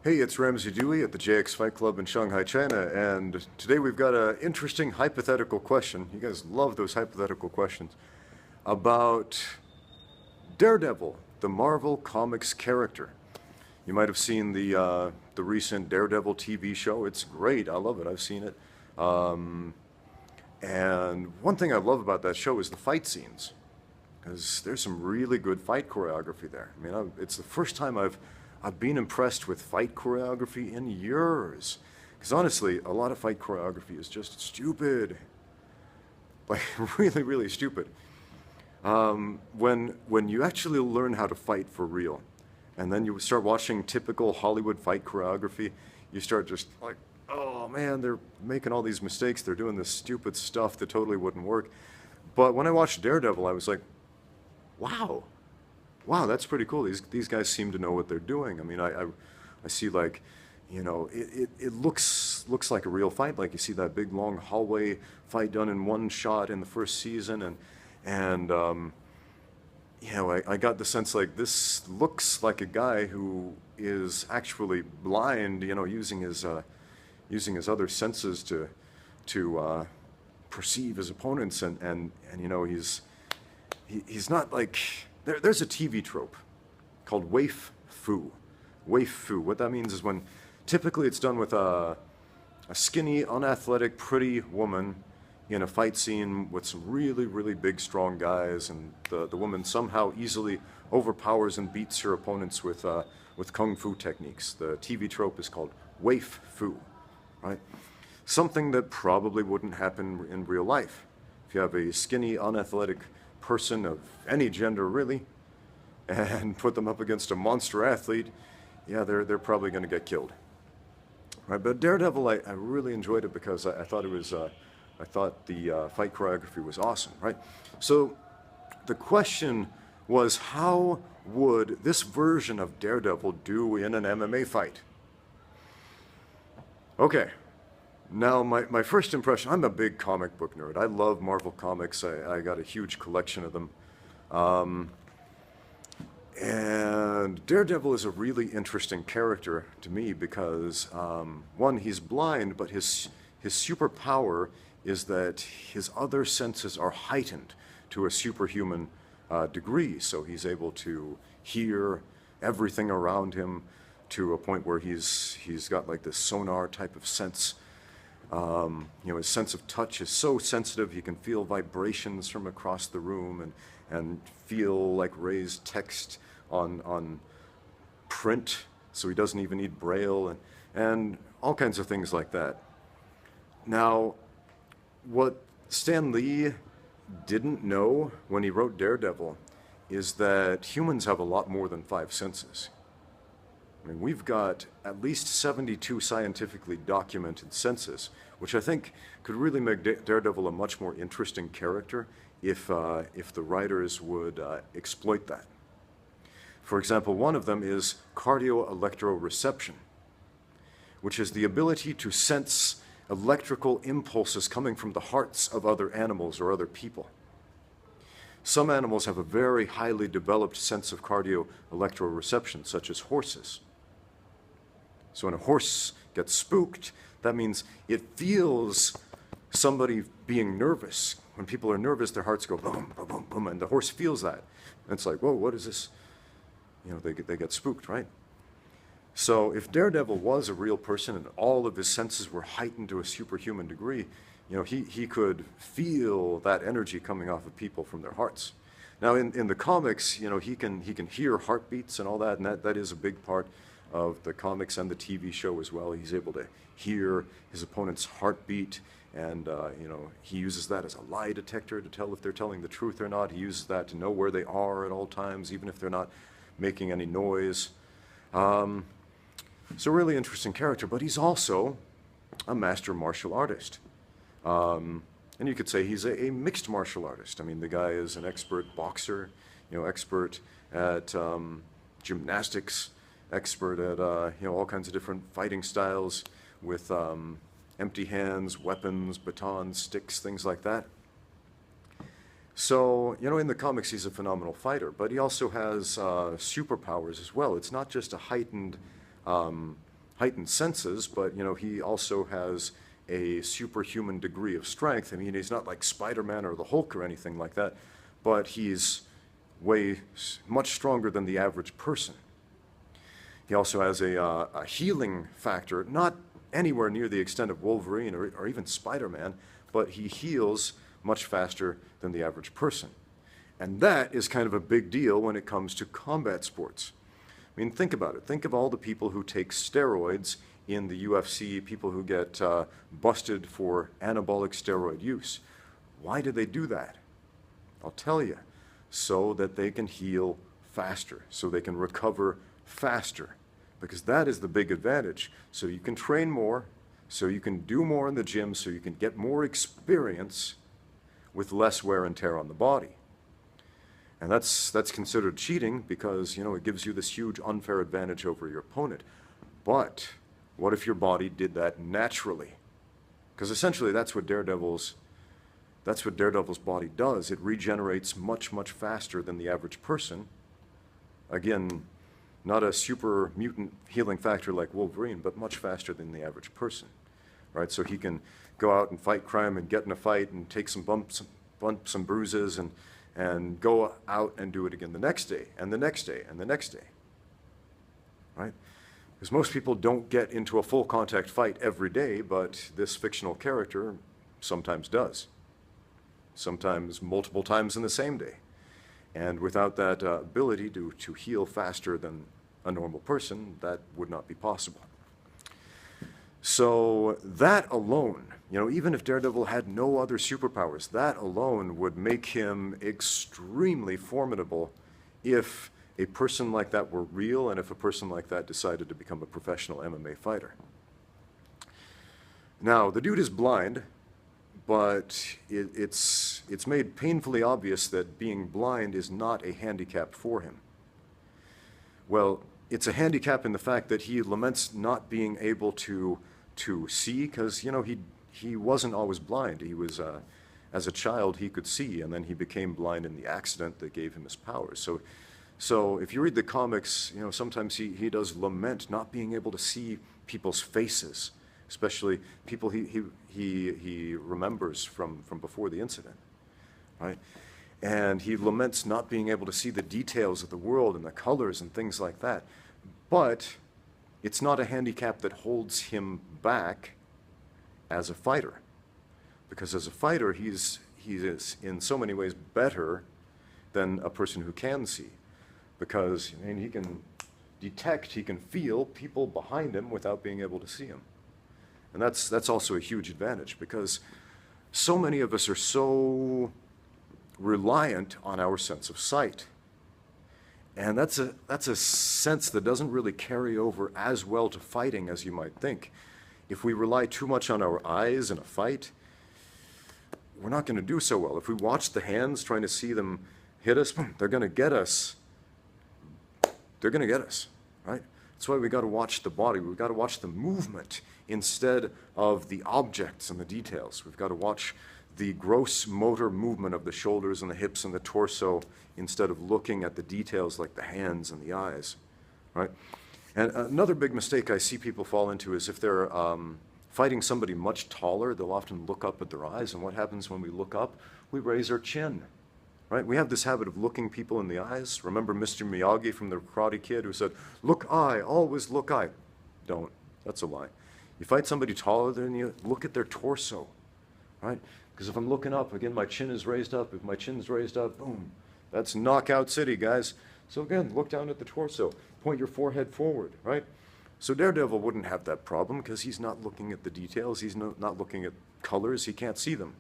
Hey, it's Ramsey Dewey at the JX Fight Club in Shanghai, China, and today we've got an interesting hypothetical question. You guys love those hypothetical questions about Daredevil, the Marvel Comics character. You might have seen the recent Daredevil TV show. It's great. I love it. I've seen it. And one thing I love about that show is the fight scenes, because there's some really good fight choreography there. I mean, it's the first time I've been impressed with fight choreography in years. Because honestly, a lot of fight choreography is just stupid. Like, really, really stupid. When you actually learn how to fight for real, and then you start watching typical Hollywood fight choreography, you start just like, oh man, they're making all these mistakes. They're doing this stupid stuff that totally wouldn't work. But when I watched Daredevil, I was like, wow. Wow, that's pretty cool. These guys seem to know what they're doing. I mean, I see, like, you know, it looks like a real fight. Like, you see that big long hallway fight done in one shot in the first season, and you know, I got the sense like this looks like a guy who is actually blind. You know, using his other senses to perceive his opponents, and you know, he's not like. There's a TV trope called waif fu. Waif fu. What that means is when typically it's done with a skinny, unathletic, pretty woman in a fight scene with some really, really big, strong guys, and the woman somehow easily overpowers and beats her opponents with kung fu techniques. The TV trope is called waif fu, right? Something that probably wouldn't happen in real life. If you have a skinny, unathletic person of any gender really, and put them up against a monster athlete, yeah, they're probably going to get killed. Right? But Daredevil, I really enjoyed it because I thought I thought the fight choreography was awesome. Right? So the question was, how would this version of Daredevil do in an MMA fight? Okay. Now, my first impression, I'm a big comic book nerd. I love Marvel Comics. I got a huge collection of them. And Daredevil is a really interesting character to me because, one, he's blind, but his superpower is that his other senses are heightened to a superhuman degree. So he's able to hear everything around him to a point where he's got like this sonar type of sense. You know, his sense of touch is so sensitive, he can feel vibrations from across the room and feel like raised text on print, so he doesn't even need Braille, and all kinds of things like that. Now, what Stan Lee didn't know when he wrote Daredevil is that humans have a lot more than 5 senses. I mean, we've got at least 72 scientifically documented senses, which I think could really make Daredevil a much more interesting character if the writers would exploit that. For example, one of them is cardioelectroreception, which is the ability to sense electrical impulses coming from the hearts of other animals or other people. Some animals have a very highly developed sense of cardioelectroreception, such as horses. So when a horse gets spooked, that means it feels somebody being nervous. When people are nervous, their hearts go boom, boom, boom, boom, and the horse feels that. And it's like, whoa, what is this? You know, they get spooked, right? So if Daredevil was a real person and all of his senses were heightened to a superhuman degree, you know, he could feel that energy coming off of people from their hearts. Now, in the comics, you know, he can hear heartbeats and all that, and that is a big part of the comics and the TV show as well. He's able to hear his opponent's heartbeat, and you know, he uses that as a lie detector to tell if they're telling the truth or not. He uses that to know where they are at all times, even if they're not making any noise. So really interesting character, but he's also a master martial artist. And you could say he's a mixed martial artist. I mean, the guy is an expert boxer, you know, expert at gymnastics, expert at you know, all kinds of different fighting styles with empty hands, weapons, batons, sticks, things like that. So, you know, in the comics he's a phenomenal fighter, but he also has superpowers as well. It's not just a heightened heightened senses, but, you know, he also has a superhuman degree of strength. I mean, he's not like Spider-Man or the Hulk or anything like that, but he's much stronger than the average person. He also has a healing factor, not anywhere near the extent of Wolverine or even Spider-Man, but he heals much faster than the average person. And that is kind of a big deal when it comes to combat sports. I mean, think about it. Think of all the people who take steroids in the UFC, people who get busted for anabolic steroid use. Why do they do that? I'll tell you. So that they can heal faster, so they can recover faster, because that is the big advantage. So you can train more, so you can do more in the gym, so you can get more experience with less wear and tear on the body. And that's considered cheating because, you know, it gives you this huge unfair advantage over your opponent. But what if your body did that naturally? Because essentially that's what Daredevil's body does. It regenerates much, much faster than the average person. Again, not a super mutant healing factor like Wolverine, but much faster than the average person, right? So he can go out and fight crime and get in a fight and take some bumps and bruises and go out and do it again the next day and the next day and the next day, right? Because most people don't get into a full contact fight every day, but this fictional character sometimes does. Sometimes multiple times in the same day. And without that ability to heal faster than a normal person, that would not be possible. So that alone, you know, even if Daredevil had no other superpowers, that alone would make him extremely formidable if a person like that were real and if a person like that decided to become a professional MMA fighter. Now, the dude is blind, but it's made painfully obvious that being blind is not a handicap for him. Well, it's a handicap in the fact that he laments not being able to see, because, you know, he wasn't always blind. He was, as a child, he could see, and then he became blind in the accident that gave him his powers. So if you read the comics, you know, sometimes he does lament not being able to see people's faces, especially people he remembers from before the incident, right? And he laments not being able to see the details of the world and the colors and things like that. But it's not a handicap that holds him back as a fighter. Because as a fighter, he is in so many ways better than a person who can see. Because, I mean, he can detect, he can feel people behind him without being able to see them. And that's also a huge advantage, because so many of us are so reliant on our sense of sight. And that's a sense that doesn't really carry over as well to fighting as you might think. If we rely too much on our eyes in a fight, we're not going to do so well. If we watch the hands trying to see them hit us, they're going to get us. They're going to get us, right? That's why we got to watch the body. We've got to watch the movement instead of the objects and the details. We've got to watch the gross motor movement of the shoulders and the hips and the torso instead of looking at the details like the hands and the eyes, right? And another big mistake I see people fall into is if they're fighting somebody much taller, they'll often look up at their eyes. And what happens when we look up? We raise our chin, right? We have this habit of looking people in the eyes. Remember Mr. Miyagi from The Karate Kid who said, "Look eye, always look eye." Don't. That's a lie. You fight somebody taller than you, look at their torso, right? Because if I'm looking up, again, my chin is raised up. If my chin's raised up, boom, that's knockout city, guys. So again, look down at the torso. Point your forehead forward, right? So Daredevil wouldn't have that problem because he's not looking at the details. He's not looking at colors. He can't see them.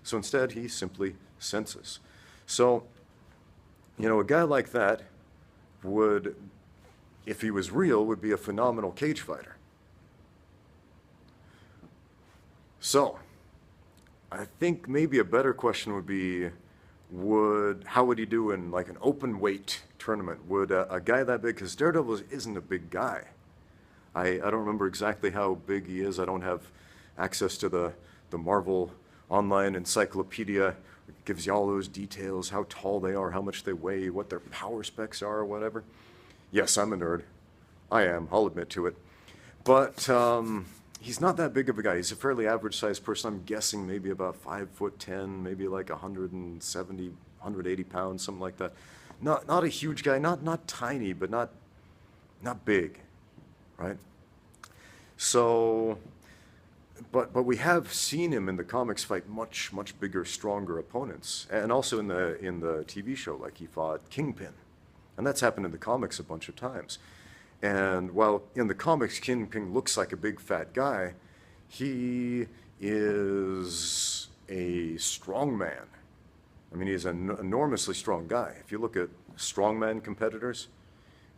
So instead, he simply senses. So, you know, a guy like that would, if he was real, would be a phenomenal cage fighter. So, I think maybe a better question would be, how would he do in like an open weight tournament? Would a guy that big, because Daredevil isn't a big guy. I don't remember exactly how big he is. I don't have access to the Marvel online encyclopedia. It gives you all those details, how tall they are, how much they weigh, what their power specs are, or whatever. Yes, I'm a nerd. I am. I'll admit to it. But he's not that big of a guy. He's a fairly average-sized person. I'm guessing maybe about 5'10", maybe like 170, 180 pounds, something like that. Not a huge guy, not tiny, but not big, right? So, but we have seen him in the comics fight much bigger, stronger opponents, and also in the TV show, like he fought Kingpin, and that's happened in the comics a bunch of times. And while in the comics Kingpin looks like a big fat guy, he is a strong man. I mean, he's an enormously strong guy. If you look at strongman competitors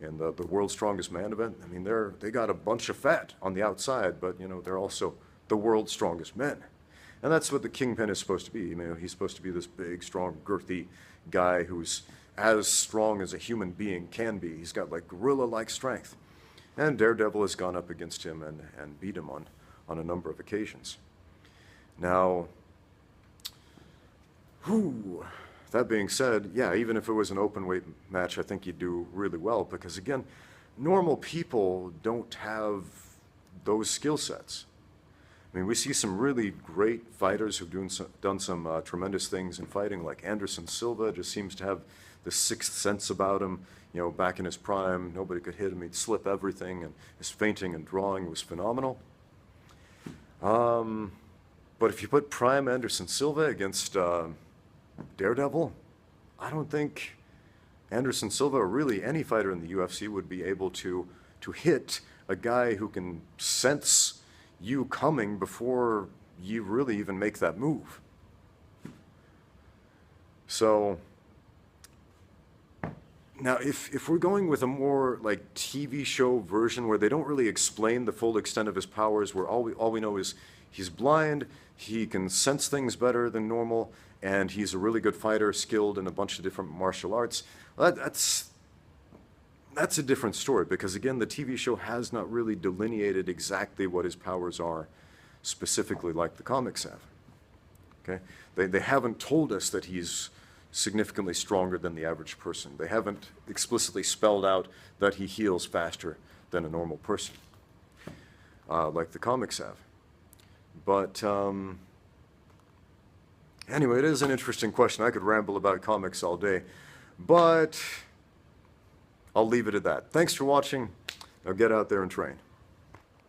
in the World's Strongest Man event, I mean, they got a bunch of fat on the outside, but, you know, they're also the world's strongest men. And that's what the Kingpin is supposed to be. You know, he's supposed to be this big, strong, girthy guy who's as strong as a human being can be. He's got, like, gorilla-like strength. And Daredevil has gone up against him and beat him on a number of occasions. Now, that being said, yeah, even if it was an open weight match, I think you'd do really well because, again, normal people don't have those skill sets. I mean, we see some really great fighters who've done some tremendous things in fighting, like Anderson Silva just seems to have this sixth sense about him. You know, back in his prime, nobody could hit him. He'd slip everything, and his feinting and drawing was phenomenal. But if you put prime Anderson Silva against Daredevil, I don't think Anderson Silva, or really any fighter in the UFC, would be able to hit a guy who can sense you coming before you really even make that move. So now if we're going with a more like TV show version where they don't really explain the full extent of his powers, where all we know is he's blind, he can sense things better than normal, and he's a really good fighter, skilled in a bunch of different martial arts, that's a different story, because again, the TV show has not really delineated exactly what his powers are, specifically like the comics have. Okay? They haven't told us that he's significantly stronger than the average person. They haven't explicitly spelled out that he heals faster than a normal person, like the comics have. But anyway, it is an interesting question. I could ramble about comics all day, but I'll leave it at that. Thanks for watching. Now get out there and train.